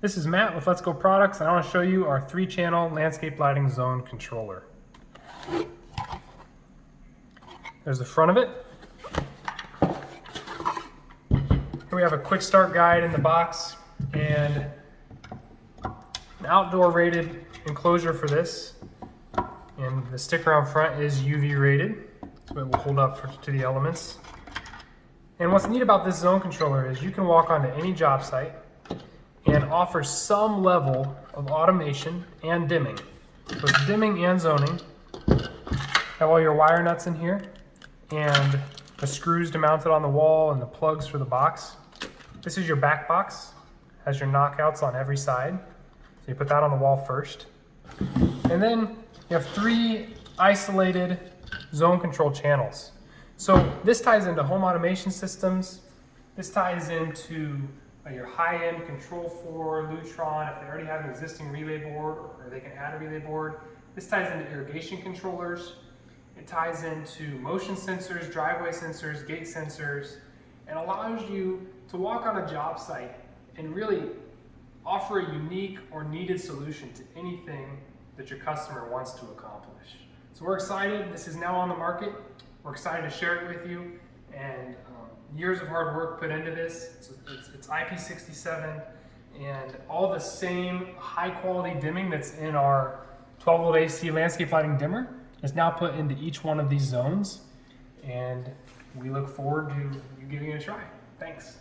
This is Matt with Letzgo Products, and I want to show you our 3-channel landscape lighting zone controller. There's the front of it. Here we have a quick start guide in the box and an outdoor rated enclosure for this. And the sticker on front is UV rated, so it will hold up to the elements. And what's neat about this zone controller is you can walk onto any job site and offer some level of automation and dimming. So it's dimming and zoning. Have all your wire nuts in here and the screws to mount it on the wall and the plugs for the box. This is your back box, has your knockouts on every side. So you put that on the wall first. And then you have 3 isolated zone control channels. So this ties into home automation systems. This ties into your high-end Control4, Lutron, if they already have an existing relay board or they can add a relay board. This ties into irrigation controllers. It ties into motion sensors, driveway sensors, gate sensors, and allows you to walk on a job site and really offer a unique or needed solution to anything that your customer wants to accomplish. So we're excited. This is now on the market. We're excited to share it with you, and years of hard work put into this. It's IP67 and all the same high quality dimming that's in our 12 volt AC landscape lighting dimmer is now put into each one of these zones, and we look forward to you giving it a try. Thanks.